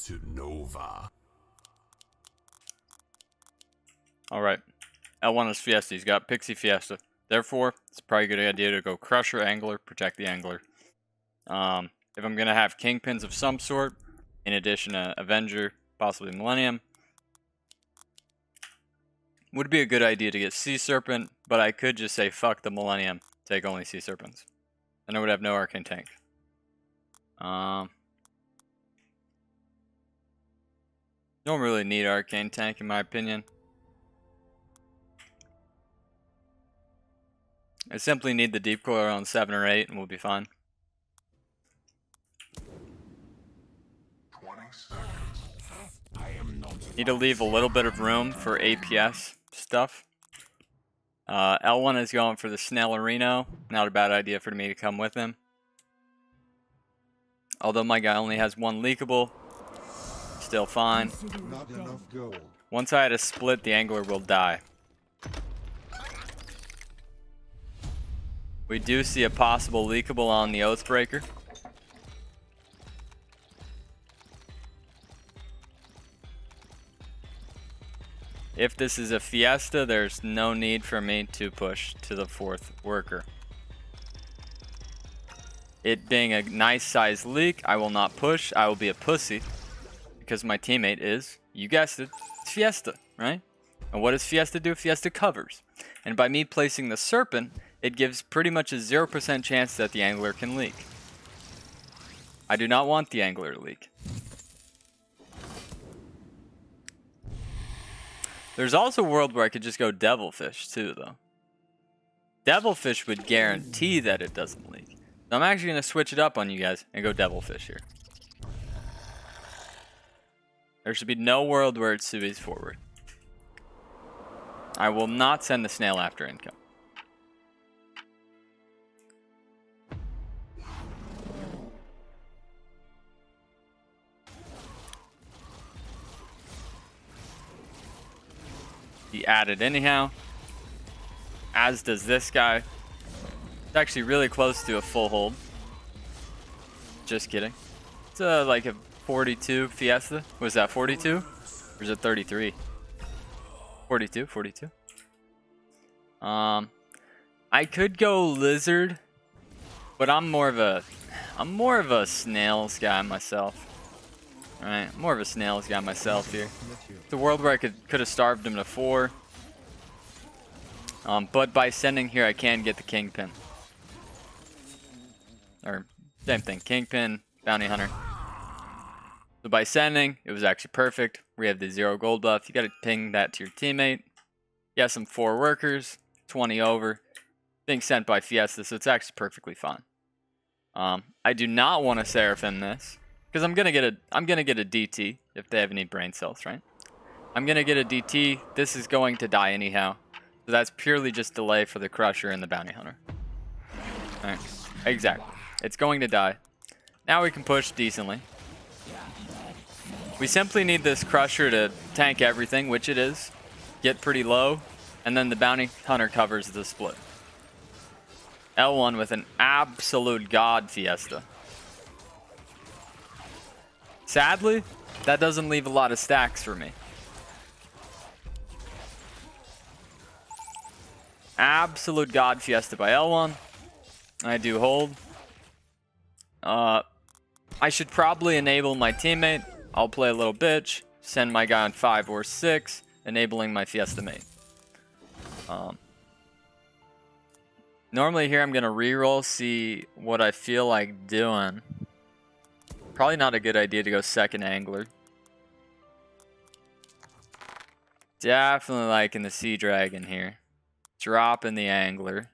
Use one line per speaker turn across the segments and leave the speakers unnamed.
to Nova.
Alright. L1 is Fiesta. He's got Pixie Fiesta. Therefore, it's probably a good idea to go Crusher, Angler, protect the Angler. If I'm going to have Kingpins of some sort, in addition to Avenger, possibly Millennium, would be a good idea to get Sea Serpent, but I could just say fuck the Millennium, take only Sea Serpents. Then I would have no Arcane Tank. Don't really need Arcane Tank in my opinion. I simply need the Deep Coil on 7 or 8 and we'll be fine.
20 seconds.
Need to leave a little bit of room for APS stuff. L1 is going for the Snellerino. Not a bad idea for me to come with him. Although my guy only has 1 leakable. Still fine.
Not enough gold.
Once I had a split, the Angler will die. We do see a possible leakable on the Oathbreaker. If this is a Fiesta, there's no need for me to push to the 4th worker. It being a nice size leak, I will not push. I will be a pussy. Because my teammate is, you guessed it, it's Fiesta, right? And what does Fiesta do? Fiesta covers. And by me placing the Serpent, it gives pretty much a 0% chance that the Angler can leak. I do not want the Angler to leak. There's also a world where I could just go Devilfish too, though. Devilfish would guarantee that it doesn't leak. So I'm actually going to switch it up on you guys and go Devilfish here. There should be no world where it's Sui's forward. I will not send the Snail after income. He added anyhow, as does this guy. It's actually really close to a full hold. Just kidding. It's like a 42 Fiesta. Was that 42? Or is it 33? 42, 42. I could go Lizard, but I'm more of a Snails guy myself. Alright, more of a Snails guy myself here. It's a world where I could have starved him to 4. But by sending here, I can get the Kingpin. Or, same thing, Kingpin, Bounty Hunter. So by sending, it was actually perfect. We have the 0 gold buff. You gotta ping that to your teammate. You have some 4 workers, 20 over. Being sent by Fiesta, so it's actually perfectly fine. I do not want to Seraphim this. Because I'm gonna get a DT if they have any brain cells, right? I'm gonna get a DT. This is going to die anyhow. So that's purely just delay for the Crusher and the Bounty Hunter. Alright. Exactly. It's going to die. Now we can push decently. We simply need this Crusher to tank everything, which it is. Get pretty low. And then the Bounty Hunter covers the split. L1 with an absolute god Fiesta. Sadly, that doesn't leave a lot of stacks for me. Absolute god Fiesta by L1. I do hold. I should probably enable my teammate. I'll play a little bitch. Send my guy on 5 or 6. Enabling my Fiesta mate. Normally here I'm going to reroll, see what I feel like doing. Probably not a good idea to go second Angler. Definitely liking the Sea Dragon here. Dropping the Angler.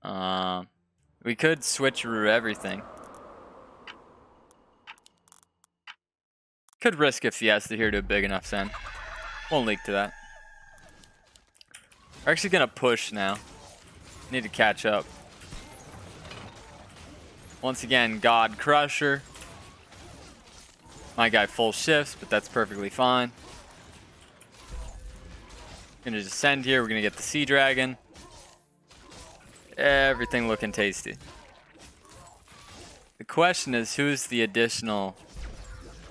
We could switcheroo everything. Could risk a Fiesta here to a big enough send. Won't leak to that. We're actually going to push now. Need to catch up. Once again, God Crusher. My guy full shifts, but that's perfectly fine. Gonna just send here. We're gonna get the Sea Dragon. Everything looking tasty. The question is, who's the additional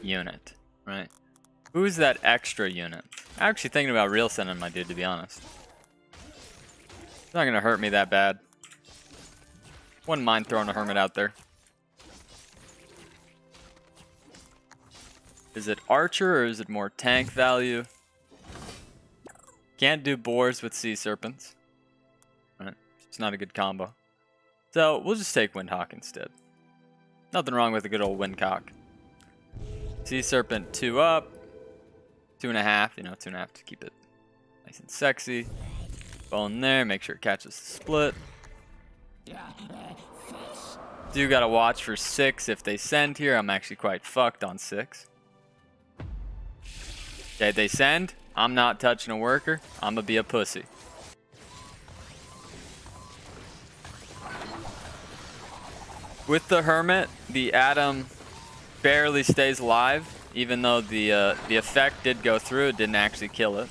unit, right? Who's that extra unit? I'm actually thinking about real sending my dude, to be honest. It's not gonna hurt me that bad. Wouldn't mind throwing a hermit out there. Is it archer or is it more tank value? Can't do boars with sea serpents. Right. It's not a good combo. So we'll just take Windhawk instead. Nothing wrong with a good old Windcock. Sea serpent 2 up. 2.5, you know, 2.5 to keep it nice and sexy. Bone there, make sure it catches the split. Do gotta watch for 6 if they send here. I'm actually quite fucked on 6. Okay, they send. I'm not touching a worker. I'm gonna be a pussy. With the hermit, the Atom barely stays alive. Even though the effect did go through, it didn't actually kill it.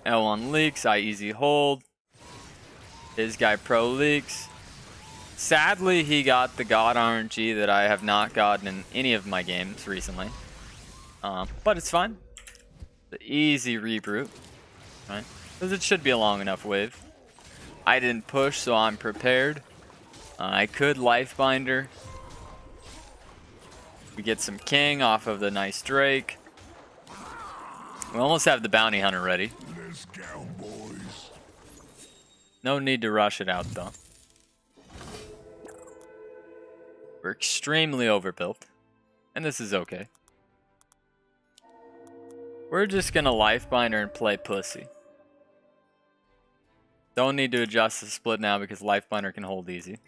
Lwon leaks, I easy hold. His guy pro leaks. Sadly, he got the God RNG that I have not gotten in any of my games recently. But it's fine. The easy reboot, right? Because it should be a long enough wave. I didn't push, so I'm prepared. I could Lifebinder. We get some king off of the nice Drake. We almost have the bounty hunter ready.
Let's go, boys.
No need to rush it out though. We're extremely overbuilt, and this is okay. We're just gonna Lifebinder and play pussy. Don't need to adjust the split now because Lifebinder can hold easy.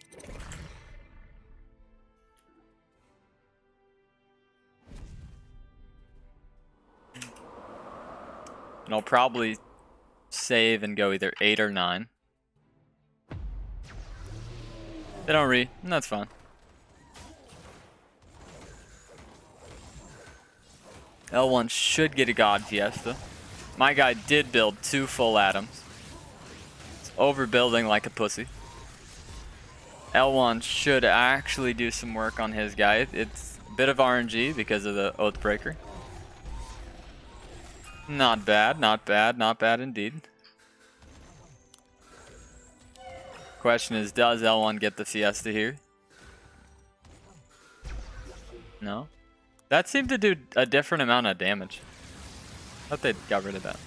And I'll probably save and go either 8 or 9. They don't read, and that's fine. L1 should get a God Fiesta. My guy did build 2 full atoms. It's overbuilding like a pussy. L1 should actually do some work on his guy. It's a bit of RNG because of the Oathbreaker. Not bad, not bad, not bad indeed. Question is, does L1 get the Fiesta here? No? That seemed to do a different amount of damage. I thought they got rid of that.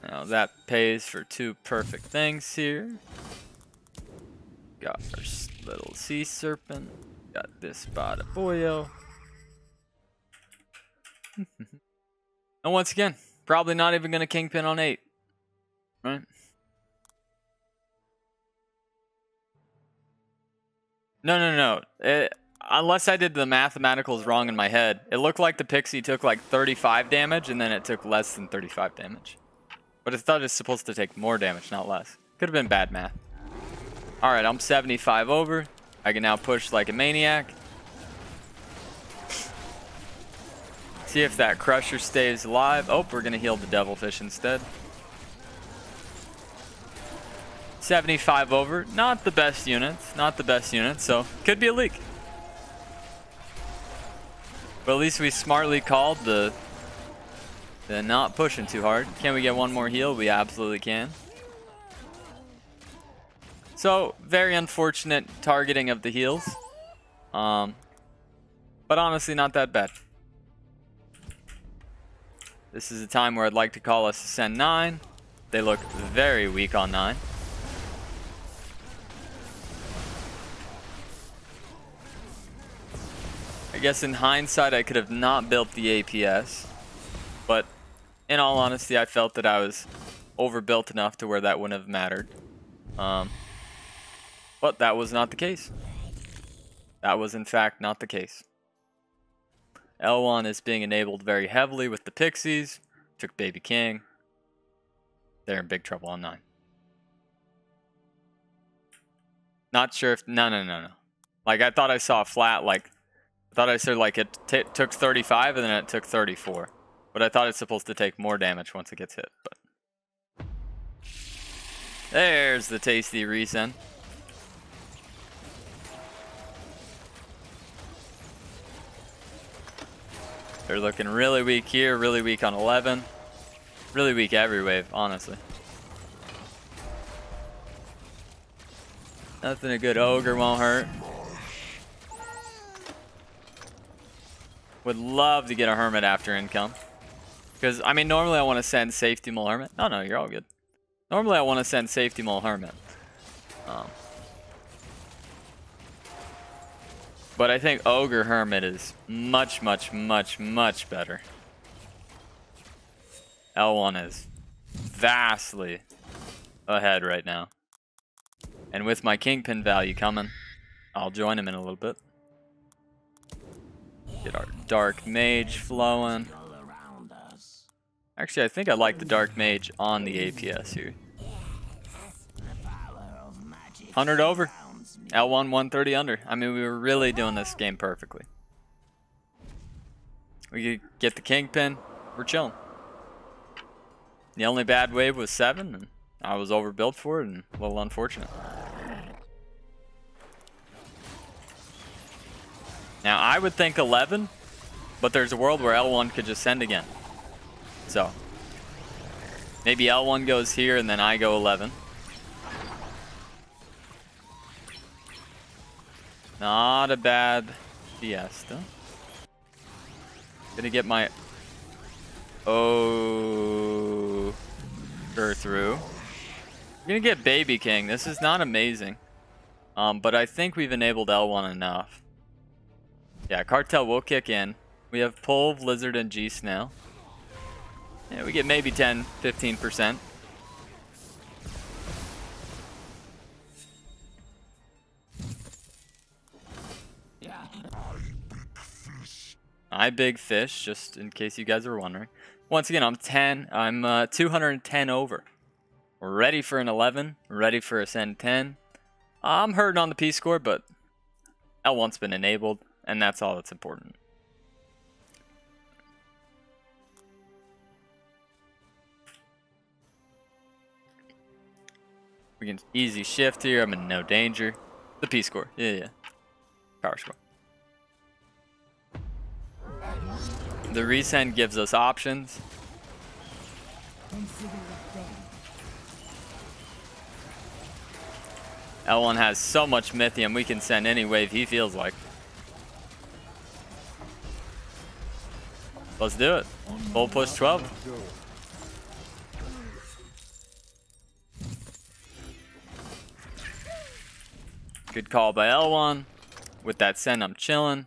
Now that pays for 2 perfect things here. Got our little sea serpent. Got this Bada Boyo. And once again, probably not even going to kingpin on 8. Right? No. Unless I did the mathematicals wrong in my head, it looked like the Pixie took like 35 damage and then it took less than 35 damage. But I thought it was supposed to take more damage, not less. Could have been bad math. Alright, I'm 75 over. I can now push like a maniac. See if that Crusher stays alive. Oh, we're going to heal the Devilfish instead. 75 over. Not the best units. Not the best units, so could be a leak. But at least we smartly called the not pushing too hard. Can we get one more heal? We absolutely can. So, very unfortunate targeting of the heals. But honestly, not that bad. This is a time where I'd like to call us Ascend 9. They look very weak on 9. I guess in hindsight, I could have not built the APS. But in all honesty, I felt that I was overbuilt enough to where that wouldn't have mattered. But that was not the case. That was in fact not the case. Lwon is being enabled very heavily with the Pixies. Took Baby King. They're in big trouble on 9. Not sure if... No. Like, I thought I saw a flat, like... I thought I said, like, it took 35 and then it took 34. But I thought it's supposed to take more damage once it gets hit. But there's the tasty resend. They're looking really weak here, really weak on 11. Really weak every wave, honestly. Nothing a good ogre won't hurt. Would love to get a hermit after income. Because, I mean, normally I want to send safety mole hermit. No, you're all good. Normally I want to send safety mole hermit. But I think ogre hermit is much, much, much, much better. Lwon is vastly ahead right now. And with my kingpin value coming, I'll join him in a little bit. Get our dark mage flowing. Actually, I think I like the dark mage on the APS here. 100 over. Lwon 130 under. I mean, we were really doing this game perfectly. We could get the kingpin. We're chilling. The only bad wave was 7, and I was overbuilt for it, and a little unfortunate. Now, I would think 11, but there's a world where Lwon could just send again. So, maybe Lwon goes here, and then I go 11. Not a bad fiesta. Gonna get my ogre through. I'm gonna get baby king. This is not amazing, but I think we've enabled Lwon enough. Yeah, cartel will kick in. We have pull, lizard, and G snail. Yeah, we get maybe 10-15%. I big fish, just in case you guys are wondering. Once again, I'm 210 over. We're ready for an 11, ready for a send 10. I'm hurting on the P score, but Lwon's been enabled, and that's all that's important. We can easy shift here. I'm in no danger. The P score. Yeah. Power score. The resend gives us options. Lwon has so much Mythium, we can send any wave he feels like. Let's do it. Full push 12. Good call by Lwon. With that send, I'm chilling.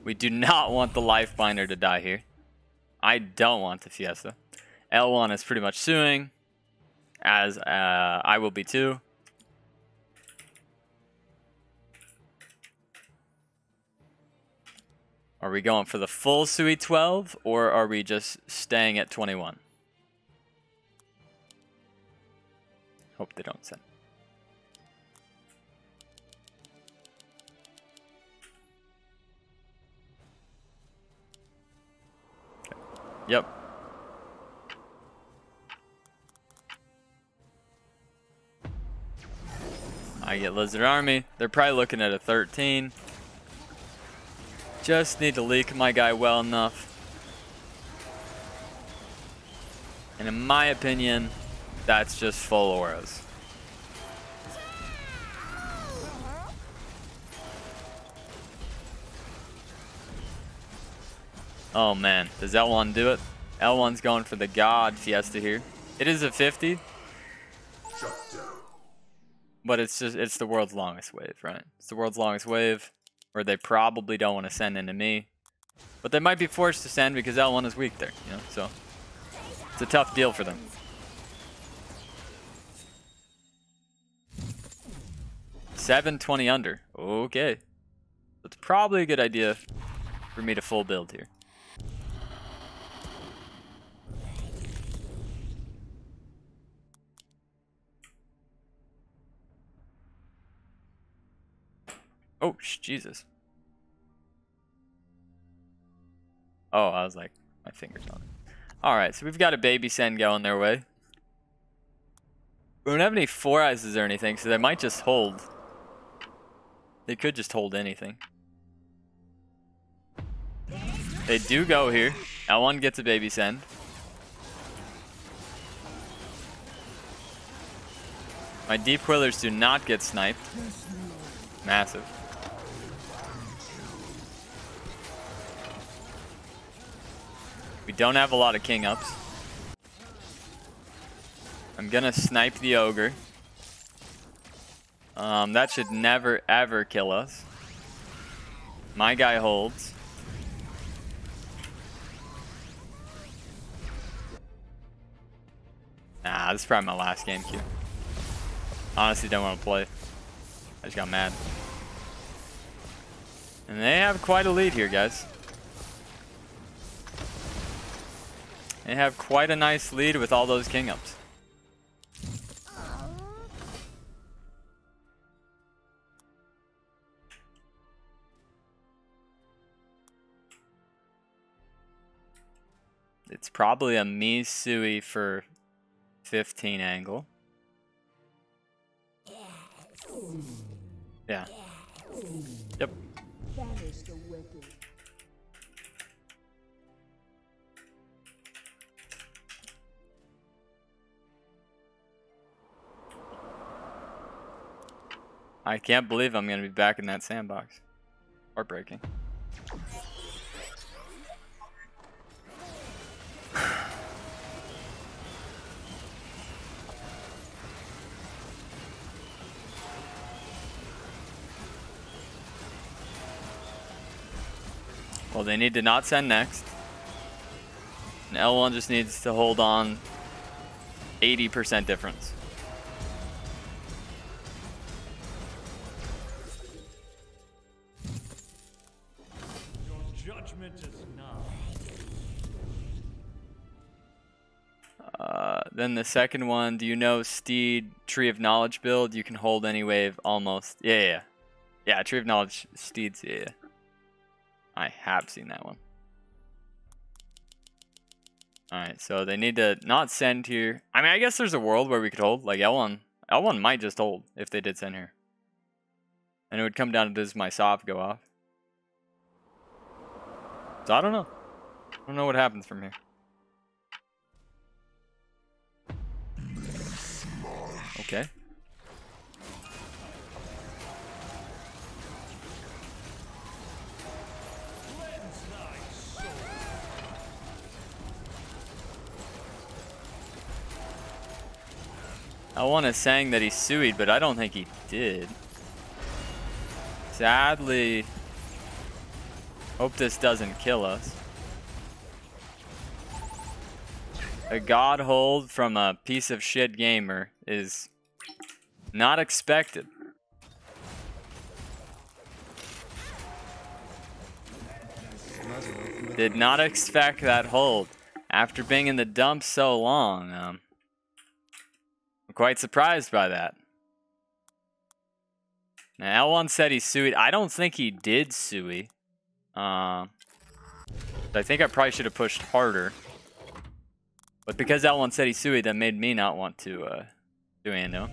We do not want the life binder to die here. I don't want the fiesta. Lwon is pretty much suing, as I will be too. Are we going for the full Sui 12, or are we just staying at 21? Hope they don't send. Yep. I get Lizard Army. They're probably looking at a 13. Just need to leak my guy well enough. And in my opinion, that's just full auras. Oh man, does Lwon do it? Lwon's going for the God Fiesta here. It is a 50. But it's the world's longest wave, right? It's the world's longest wave, where they probably don't want to send into me. But they might be forced to send because Lwon is weak there, you know, so it's a tough deal for them. $720 under. Okay. It's probably a good idea for me to full build here. Oh, Jesus. Oh, I was like, my fingers on it. Alright, so we've got a baby send going their way. We don't have any 4 eyes or anything, so they might just hold. They could just hold anything. They do go here. Lwon gets a baby send. My deep quillers do not get sniped. Massive. We don't have a lot of king ups. I'm gonna snipe the ogre. That should never ever kill us. My guy holds. Nah, this is probably my last game queue. Honestly, don't want to play. I just got mad. And they have quite a lead here, guys. They have quite a nice lead with all those king ups. It's probably a me Sui for 15 angle. Yeah. Yep. I can't believe I'm going to be back in that sandbox. Heartbreaking. Well, they need to not send next. And Lwon just needs to hold on 80% difference.
Your judgment is now.
Then the second one, do you know Steed Tree of Knowledge build? You can hold any wave almost. Yeah. Yeah, Tree of Knowledge Steeds, yeah. I have seen that one. Alright, so they need to not send here. I mean, I guess there's a world where we could hold. Like Lwon might just hold if they did send here. And it would come down to does my soft go off. So I don't know. I don't know what happens from here. Okay. Lwon is saying that he suied, but I don't think he did. Sadly, hope this doesn't kill us. A god hold from a piece of shit gamer is not expected. Did not expect that hold. After being in the dump so long, I'm quite surprised by that. Now, Lwon said he suied. I don't think he did sui. I think I probably should have pushed harder. But because Lwon said he suied, that made me not want to do Ando.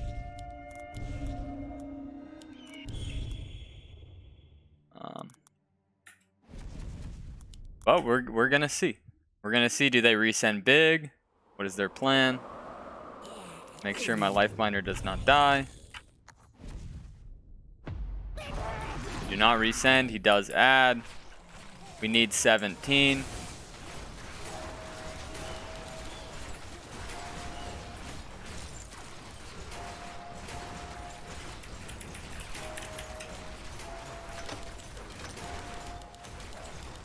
But we're gonna see. We're gonna see. Do they resend big? What is their plan? Make sure my life binder does not die. Do not resend. He does add. We need 17.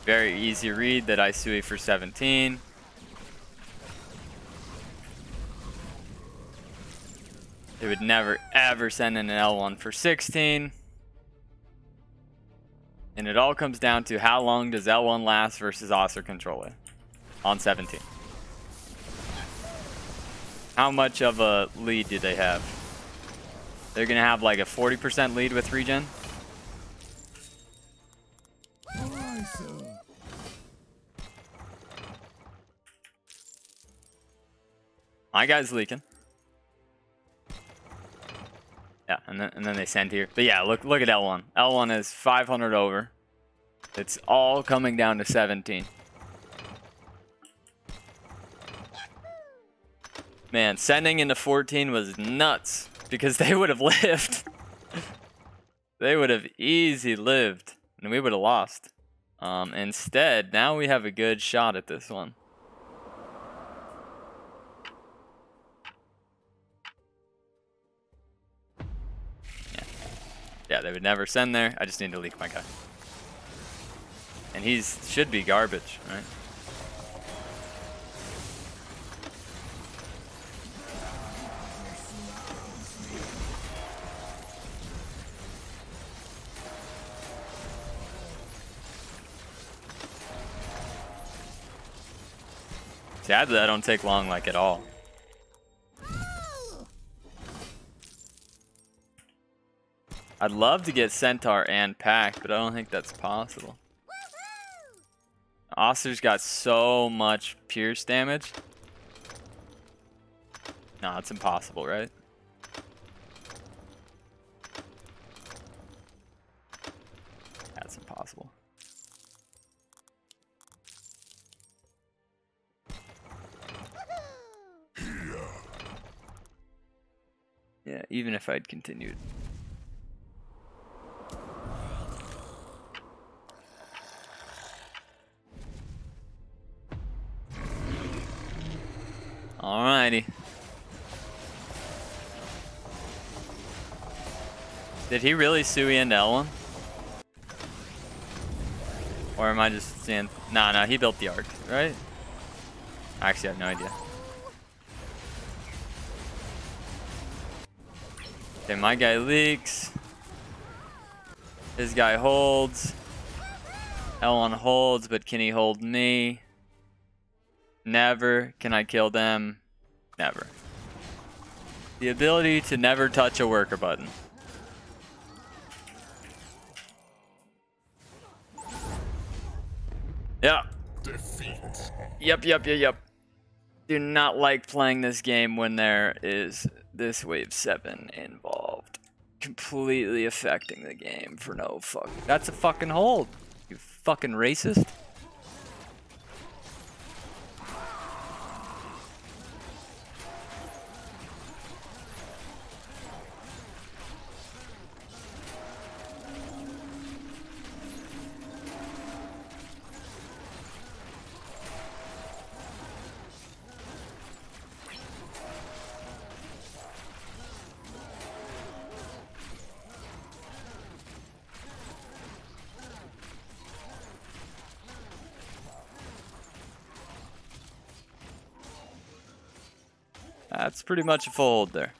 Very easy read that I sui for 17. They would never ever send in an Lwon for 16. And it all comes down to how long does Lwon last versus Oster controller on 17. How much of a lead do they have? They're gonna have like a 40% lead with regen. My guy's leaking. Yeah, and then they send here. But yeah, look at Lwon. Lwon is 500 over. It's all coming down to 17. Man, sending into 14 was nuts because they would have lived. They would have easy lived and we would have lost. Instead, now we have a good shot at this one. Yeah, they would never send there. I just need to leak my guy. And should be garbage, right? Sadly, I don't take long, like, at all. I'd love to get Centaur and Pack, but I don't think that's possible. Oster's got so much pierce damage. No, it's impossible, right? That's impossible. Yeah, even if I'd continued. Alrighty. Did he really Sui into Lwon? Or am I just seeing... Nah, he built the arc, right? I actually have no idea. Okay, my guy leaks. His guy holds. Lwon holds, but can he hold me? Never. Can I kill them? Never. The ability to never touch a worker button. Yeah.
Defeat.
Yep. Do not like playing this game when there is this wave 7 involved. Completely affecting the game for no fuck. That's a fucking hold. You fucking racist. That's pretty much a fold there.